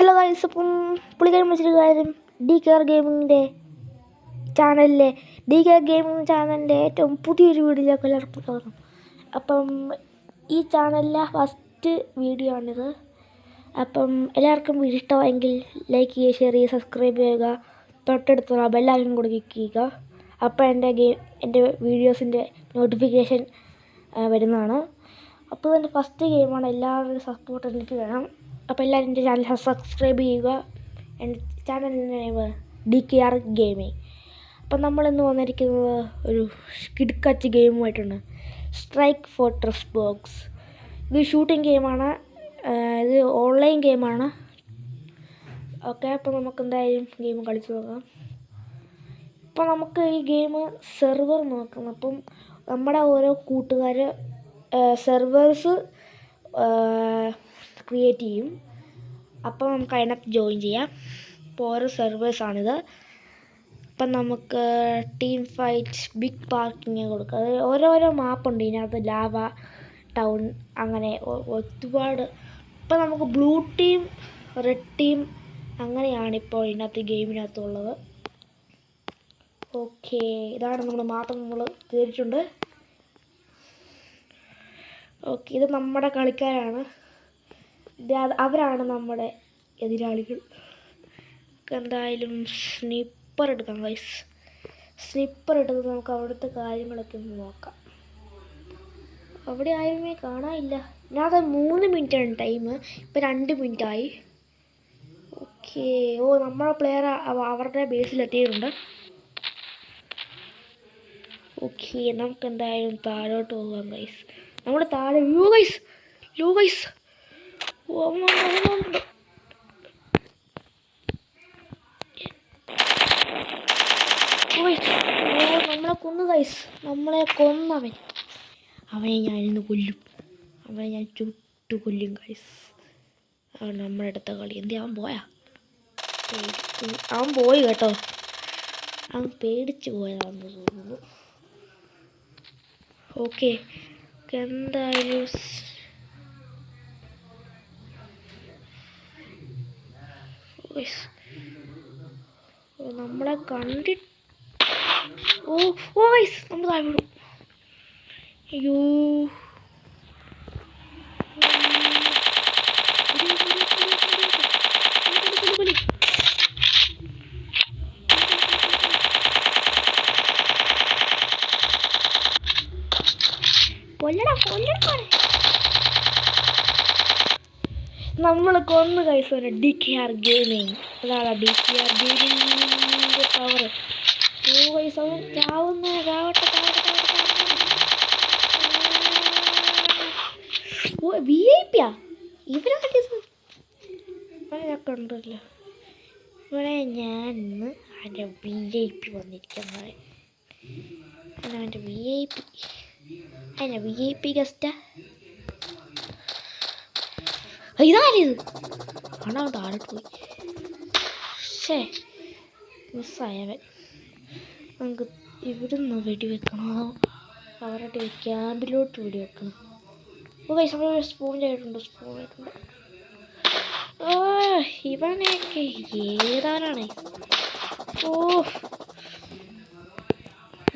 Hello guys, അപ്പം പുള്ളിക്കാരൻ വിളിച്ചിട്ട് കാര്യം ഡി കെ ഗെയിമിംഗ് ചാനലിൻ്റെ ഏറ്റവും പുതിയൊരു വീഡിയോയിലേക്ക് എല്ലാവർക്കും സ്വാഗതം. അപ്പം ഈ ചാനലിലെ ഫസ്റ്റ് വീഡിയോ ആണിത്. അപ്പം എല്ലാവർക്കും ഇഷ്ടമായെങ്കിൽ ലൈക്ക് ചെയ്യുക, ഷെയർ ചെയ്യുക, സബ്സ്ക്രൈബ് ചെയ്യുക, തൊട്ടടുത്തുള്ള ബെല്ലൈക്കൺ കൂടി ക്ലിക്ക് ചെയ്യുക. അപ്പോൾ എൻ്റെ വീഡിയോസിൻ്റെ നോട്ടിഫിക്കേഷൻ വരുന്നതാണ്. അപ്പോൾ എൻ്റെ ഫസ്റ്റ് ഗെയിമാണ്. എല്ലാവരുടെയും സപ്പോർട്ട് എനിക്ക് വേണം. അപ്പോൾ എല്ലാവരും എൻ്റെ ചാനൽ സബ്സ്ക്രൈബ് ചെയ്യുക. എൻ്റെ ചാനലിൻ്റെ നെയിം DKR ഗെയിമിംഗ്. അപ്പം നമ്മളിന്ന് വന്നിരിക്കുന്നത് ഒരു കിടുക്കാച്ചി ഗെയിമുമായിട്ടുണ്ട്. Strike fortress box. ഇത് ഷൂട്ടിംഗ് ഗെയിമാണ്. ഇത് ഓൺലൈൻ ഗെയിമാണ്. ഓക്കെ, അപ്പോൾ നമുക്ക് എന്തായാലും ഗെയിം കളിച്ച് നോക്കാം. അപ്പോൾ നമുക്ക് ഈ ഗെയിം സെർവർ നോക്കാം. അപ്പം നമ്മുടെ ഓരോ കൂട്ടുകാർ സെർവേഴ്സ് ക്രിയേറ്റ് ചെയ്യും. അപ്പോൾ നമുക്ക് അതിനകത്ത് ജോയിൻ ചെയ്യാം. ഇപ്പോൾ ഓരോ സെർവേഴ്സാണിത്. അപ്പം നമുക്ക് ടീം ഫൈറ്റ്, ബിഗ് പാർക്കിങ് കൊടുക്കുക. അത് ഓരോരോ മാപ്പുണ്ട് ഇതിനകത്ത്. ലാവ, ടൗൺ, അങ്ങനെ ഒരുപാട്. ഇപ്പം നമുക്ക് ബ്ലൂ ടീം, റെഡ് ടീം, അങ്ങനെയാണ് ഇപ്പോൾ ഇതിനകത്ത് ഗെയിമിനകത്തുള്ളത്. ഓക്കെ, ഇതാണ് നമ്മുടെ മാപ്പ്. നമ്മൾ കയറിയിട്ടുണ്ട്. ഓക്കെ, ഇത് നമ്മുടെ കളിക്കാരാണ്. അവരാണ് നമ്മുടെ എതിരാളികൾ. എന്തായാലും സ്നിപ്പർ എടുക്കാം ഗൈസ്. സ്നിപ്പർ എടുത്ത് നമുക്ക് അവിടുത്തെ കാര്യങ്ങളൊക്കെ ഒന്ന് നോക്കാം. അവിടെ ആരുമേ കാണാനില്ല. ഞാനത് 3 മിനിറ്റാണ് ടൈം. ഇപ്പം 2 മിനിറ്റായി. ഓക്കെ, നമ്മുടെ പ്ലെയർ അവരുടെ ബേസിലെത്തിയിട്ടുണ്ട്. ഓക്കെ, നമുക്ക് എന്തായാലും താഴോട്ട് പോകാം ഗൈസ്. നമ്മൾ താഴെ ലോ ഗൈസ് നമ്മളെ കൊന്നു ഗൈസ്. നമ്മളെ കൊന്നവൻ. അവനെ ഞാനിന്ന് കൊല്ലും. അവനെ ഞാൻ ചുട്ടു കൊല്ലും ഗൈസ്. അവൻ നമ്മുടെ അടുത്ത കളി. അവൻ പോയാ? അവൻ പോയി കേട്ടോ. അവൻ പേടിച്ച് പോയതാണെന്ന് തോന്നുന്നു. ഓക്കെ, എന്തായാലും നമ്മളെ കണ്ടിട്ട് വൈസ് നമ്മൾ താഴെ വിടും. അയ്യോ, നമ്മൾ കൊന്നു കൈസ്. DKR gaming. അതാണ് DKR ഗെയിമിംഗിൻ്റെ പവർ. കൈസ്, അവൻ ചാവട്ടെ. VIP ഇവരൊക്കെ ഉണ്ടല്ലോ. ഇവിടെ ഞാൻ എൻ്റെ VIP വന്നിരിക്കുന്നത്. അവൻ്റെ VIP ഗസ്റ്റാ. ഇതാരിത്? ആണോ താഴോട്ട് പോയി. മിസ്സായവൻ. നമുക്ക് ഇവിടുന്ന് വെടിവെക്കണോ? അവരുടെ ക്യാമ്പിലോട്ട് വെടിവെക്കണം. സ്പൂൺ ചെയ്തിട്ടുണ്ട്. ഇവനെയൊക്കെ ഏതാനാണ്?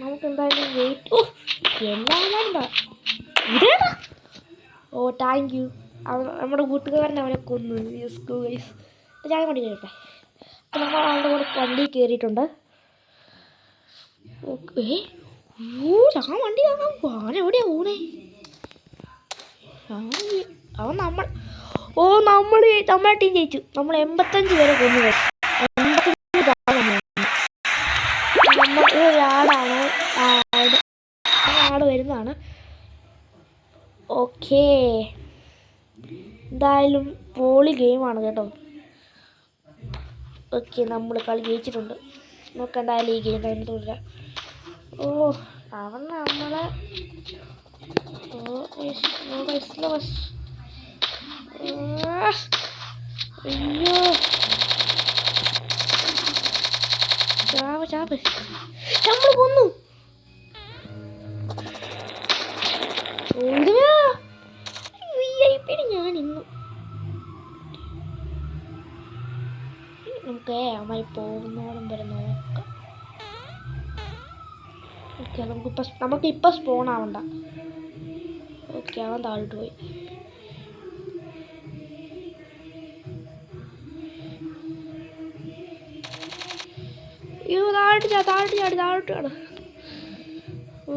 നമുക്ക് എന്തായാലും വെയിറ്റ്. എന്താ ഇതേതാ? Thank you. നമ്മുടെ കൂട്ടുകാരൻ അവനെ കൊന്നു. ഞാൻ വണ്ടി കയറട്ടെ. അപ്പം നമ്മൾ ആളുടെ കൂടെ വണ്ടി കയറിയിട്ടുണ്ട്. ഓക്കെ, ഞാൻ വണ്ടി കാണാൻ അവൻ എവിടെയാ ഊണേ? അവൻ നമ്മളെ ടീം ജയിച്ചു. നമ്മൾ 85 പേരെ കൊന്നു. 85 ഒരാളാണ് വരുന്നതാണ്. ഓക്കേ, എന്തായാലും പോളി ഗെയിമാണ് കേട്ടോ. ഓക്കെ, നമ്മൾ കളി ജയിച്ചിട്ടുണ്ട്. നമുക്ക് എന്തായാലും ഈ ഗെയിം തന്നെ തുടരാം. അവൻ നമ്മളെ അയ്യോ, ചാവ് നമ്മൾ കൊന്നു. ഞാൻ ഇന്ന് നമുക്ക് അമ്മായി പോകുന്നോളം വരെ നോക്കാം. ഓക്കെ, നമുക്കിപ്പോൾ സ്പോൺ ആവണ്ട. ഓക്കെ, അവൻ താഴോട്ട് പോയി. അയ്യോ, താഴോട്ട് ചാട്. ഓ,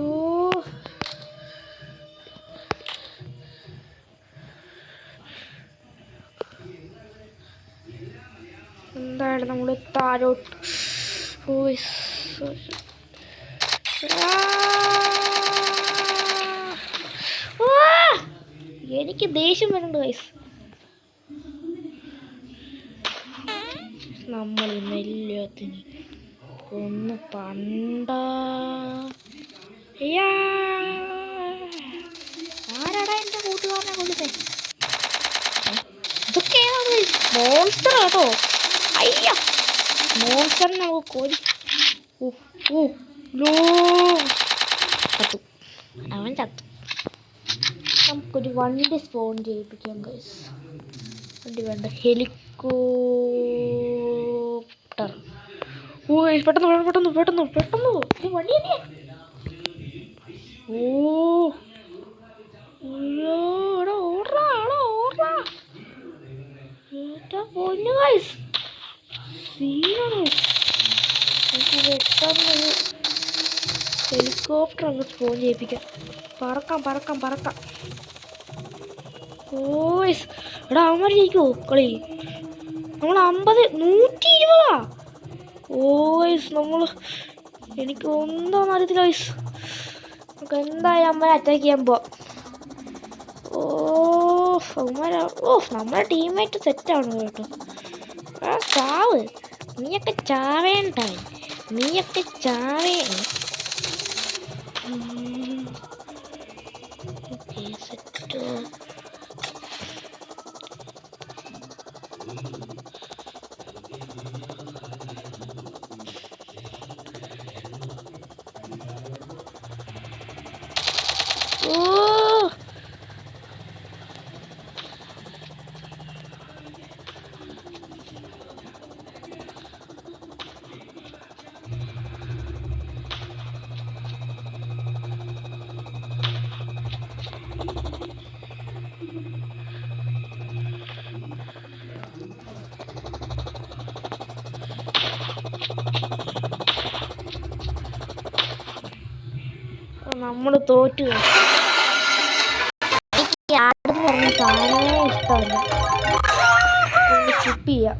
എന്തായാലും നമ്മൾ താഴോട്ട് പോയി. എനിക്ക് ദേഷ്യം വരുന്നുണ്ട് ഗൈസ്. നമ്മൾ ഇന്നെല്ലാത്തിന് ഒന്ന് ആരാടാ എൻ്റെ കൂട്ടുകാരനെ കൊല്ലുന്നേ? ഇതൊക്കെയാണ് മോൺസ്റ്റർ കേട്ടോ. അയ്യ, മോൺസ്റ്ററിനെ നമുക്ക് കൊല്ലി. ചത്തു, അവൻ ചത്തു. നമുക്കൊരു വണ്ടി സ്പോൺ ചെയ്യിപ്പിക്കാം ഗൈസ്. വണ്ടി വേണ്ട, ഹെലികോപ്റ്റർ. ഓ, പെട്ടെന്ന് വണ്ടി. ഓ, പൊന്നു ഗൈസ്, സീനാണ്. പെട്ടെന്ന് ഹെലികോപ്റ്റർ അങ്ങ് സ്പോൺ ചെയ്യിപ്പിക്കാം. പറക്കാം. ഓയ്സ്, എടാ അവന്മാർ ജയിക്കുമോ കളി? നമ്മൾ 120. ഓയ്സ്, എനിക്ക് ഒന്നും അറിയത്തില്ല ഗൈസ്. നമുക്ക് എന്തായാലും അമ്മയെ അറ്റാക്ക് ചെയ്യാൻ പോവാം. നമ്മുടെ ടീമേറ്റ് സെറ്റാണ് കേട്ടോ. ചാവ്, നീയൊക്കെ ചാവേണ്ട. സെറ്റ്. നമ്മൾ തോറ്റു. എനിക്ക് ആടെന്ന് പറഞ്ഞ സാധനമേ ഇഷ്ടമല്ല. സ്കിപ്പ് ചെയ്യാം.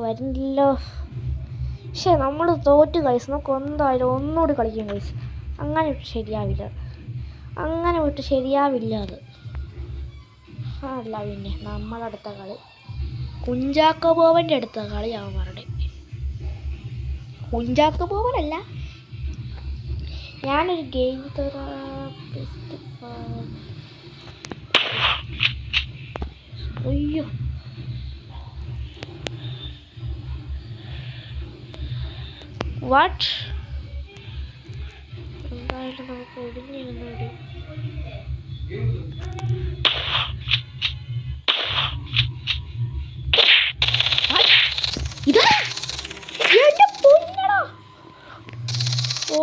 വരുന്നില്ലല്ലോ. പക്ഷേ നമ്മൾ തോറ്റു ഗൈസ്. നമുക്ക് എന്തായാലും ഒന്നുകൂടി കളിക്കാം ഗൈസ്. അങ്ങനെ വിട്ട് ശരിയാവില്ല അത്. അല്ല പിന്നെ നമ്മളടുത്ത കളി കുഞ്ചാക്കോ ബോബൻ്റെ അടുത്ത കളി അവന്മാരുടെ. കുഞ്ചാക്കോ ബോബനല്ല, ഞാനൊരു ഗെയിം തെറാപ്പിസ്റ്റ്. അയ്യോ, വാട്ട്? എന്തായാലും നമുക്ക് ഒടിഞ്ഞിരുന്നോടി. ഓ,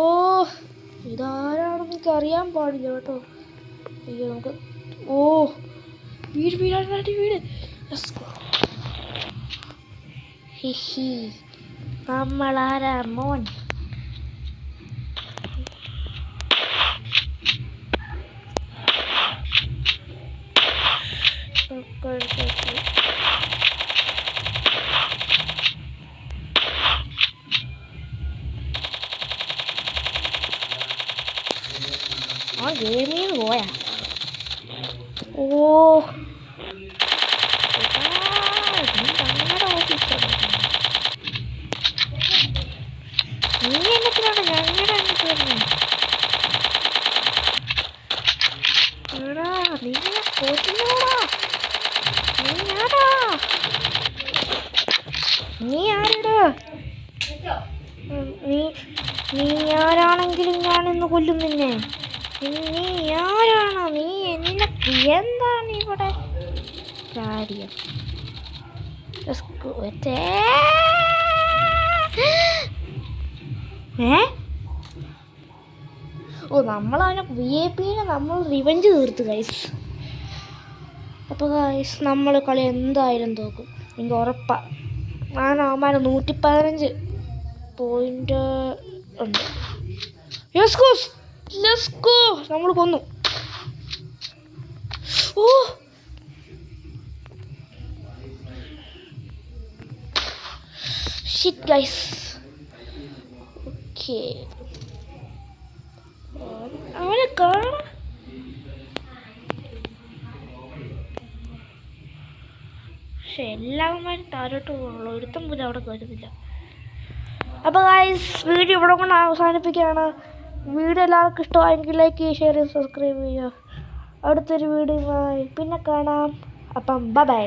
ഇതാരാണെന്ന് എനിക്ക് അറിയാൻ പാടില്ല കേട്ടോ. അയ്യോ, നമുക്ക് വീട്. ഹിഹി, നമ്മളാരാ മോൻ? ഗെയിമിൽ നിന്ന് പോയാ? ഓ, ഞങ്ങളുടെ ഓഫീസാണ്. നീ എന്നത്തിനാണ് ഞങ്ങളുടെ അങ്ങോട്ട് വരുന്നത്? എടാ, നീ കൊല്ലുന്നോടാ. നീ ആരടാ? നീ ആരാണെങ്കിലും ഞാനിന്ന് കൊല്ലും നിന്നെ. നീ ആരാണോ? നീ എന്താണ് ഇവിടെ കാര്യം? ഓ നമ്മളവനെ VIP-നെ നമ്മൾ റിവെഞ്ച് തീർത്തു ഗൈസ്. അപ്പോൾ ഗൈസ് നമ്മൾ കളി എന്തായാലും തോക്കും, എനിക്ക് ഉറപ്പാണ്. ഞാൻ അവന്മാരെ 115 പോയിന്റ് ഉണ്ട്. നമ്മൾ കൊന്നു. Oh shit guys. ഓക്കെ അവനെ കാണാം. പക്ഷെ എല്ലാവന്മാരും താഴോട്ട് പോകുള്ളൂ, ഒരുത്തം പോലും അവിടെ കയറുന്നില്ല. അപ്പോൾ ഗൈസ് വീഡിയോ ഇവിടെ കൊണ്ട് അവസാനിപ്പിക്കുകയാണ്. വീഡിയോ എല്ലാവർക്കും ഇഷ്ടമായെങ്കിൽ ലൈക്ക് ചെയ്യുക, ഷെയർ ചെയ്യുക, സബ്സ്ക്രൈബ് ചെയ്യുക. അടുത്തൊരു വീഡിയോയുമായി പിന്നെ കാണാം. അപ്പം ബൈ.